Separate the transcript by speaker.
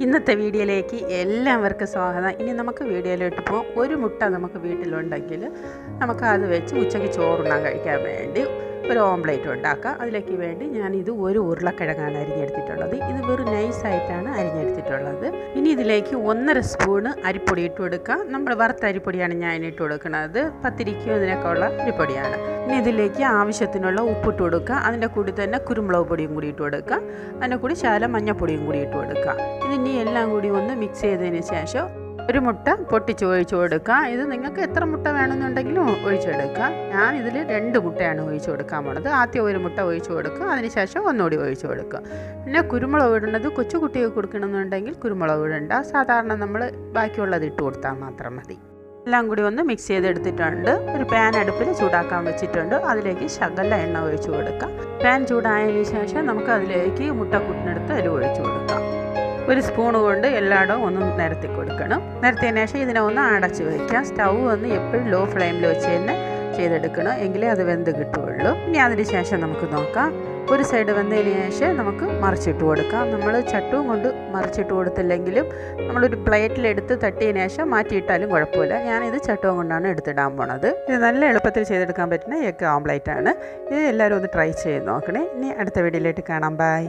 Speaker 1: ഇന്നത്തെ വീഡിയോയിലേക്ക് എല്ലാവർക്കും സ്വാഗതം. ഇനി നമുക്ക് വീഡിയോയിലോട്ട് പോകാം. ഒരു മുട്ട നമുക്ക് വീട്ടിലുണ്ടെങ്കിൽ നമുക്ക് അത് വെച്ച് ഉച്ചയ്ക്ക് ചോറുണ്ണാൻ കഴിക്കാൻ വേണ്ടി ഒരു ഓംപ്ലേറ്റ് ഉണ്ടാക്കാം. അതിലേക്ക് വേണ്ടി ഞാനിത് ഒരു ഉരുളക്കിഴങ്ങാണ് അരിഞ്ഞെടുത്തിട്ടുള്ളത്. ഇത് വെറും നൈസായിട്ടാണ് അരിഞ്ഞെടുത്തിട്ടുള്ളത്. ഇനി ഇതിലേക്ക് 1.5 സ്പൂണ് അരിപ്പൊടി ഇട്ട് കൊടുക്കാം. നമ്മൾ വറുത്ത അരിപ്പൊടിയാണ് ഞാൻ ഇട്ട് കൊടുക്കുന്നത്. പത്തിരിക്കും ഇതിനൊക്കെ ഉള്ള അരിപ്പൊടിയാണ്. ഇനി ഇതിലേക്ക് ആവശ്യത്തിനുള്ള ഉപ്പിട്ട് കൊടുക്കുക. അതിൻ്റെ കൂടി തന്നെ കുരുമുളക് പൊടിയും കൂടി ഇട്ട് കൊടുക്കുക. അതിൻ്റെ കൂടി ശകലം മഞ്ഞൾപ്പൊടിയും കൂടി ഇട്ട് കൊടുക്കുക. ഇതിനി എല്ലാം കൂടി ഒന്ന് മിക്സ് ചെയ്തതിന് ശേഷം ഒരു മുട്ട പൊട്ടിച്ച് ഒഴിച്ചു കൊടുക്കുക. ഇത് നിങ്ങൾക്ക് എത്ര മുട്ട വേണമെന്നുണ്ടെങ്കിലും ഒഴിച്ചെടുക്കുക. ഞാൻ ഇതിൽ 2 മുട്ടയാണ് ഒഴിച്ചു കൊടുക്കാൻ പോണത്. ആദ്യം ഒരു മുട്ട ഒഴിച്ചു കൊടുക്കുക, അതിനുശേഷം ഒന്നുകൂടി ഒഴിച്ചു കൊടുക്കുക. പിന്നെ കുരുമുളക് ഇടുന്നത് കൊച്ചു കുട്ടികൾക്ക് കൊടുക്കണമെന്നുണ്ടെങ്കിൽ കുരുമുളക് ഇടണ്ട. സാധാരണ നമ്മൾ ബാക്കിയുള്ളത് ഇട്ട് കൊടുത്താൽ മാത്രം മതി. എല്ലാം കൂടി ഒന്ന് മിക്സ് ചെയ്തെടുത്തിട്ടുണ്ട്. ഒരു പാൻ അടുപ്പിൽ ചൂടാക്കാൻ വെച്ചിട്ടുണ്ട്. അതിലേക്ക് ശകല എണ്ണ ഒഴിച്ചു കൊടുക്കാം. പാൻ ചൂടായതിന് ശേഷം നമുക്ക് അതിലേക്ക് മുട്ടക്കൂട്ടിനെടുത്ത് അതിൽ ഒഴിച്ചു കൊടുക്കാം. ഒരു സ്പൂൺ കൊണ്ട് എല്ലായിടവും ഒന്ന് നിരത്തി കൊടുക്കണം. നിരത്തിയതിന് ശേഷം ഇതിനെ ഒന്ന് അടച്ച് വയ്ക്കാം. സ്റ്റൗ ഒന്ന് എപ്പോഴും ലോ ഫ്ലെയിമിൽ വെച്ച് തന്നെ ചെയ്തെടുക്കണം, എങ്കിലേ അത് വെന്ത് കിട്ടുകയുള്ളൂ. ഇനി അതിന് ശേഷം നമുക്ക് നോക്കാം. ഒരു സൈഡ് വെന്തതിന് ശേഷം നമുക്ക് മറിച്ചിട്ട് കൊടുക്കാം. നമ്മൾ ചട്ടും കൊണ്ട് മറിച്ചിട്ട് കൊടുത്തില്ലെങ്കിലും നമ്മളൊരു പ്ലേറ്റിലെടുത്ത് തട്ടിയതിന് ശേഷം മാറ്റിയിട്ടാലും കുഴപ്പമില്ല. ഞാനിത് ചട്ടും കൊണ്ടാണ് എടുത്തിടാൻ പോണത്. ഇത് നല്ല എളുപ്പത്തിൽ ചെയ്തെടുക്കാൻ പറ്റുന്ന എഗ് ഓംപ്ലേറ്റ് ആണ്. ഇത് എല്ലാവരും ഒന്ന് ട്രൈ ചെയ്ത് നോക്കണേ. ഇനി അടുത്ത വീഡിയോയിലേക്ക് കാണാം. ബൈ.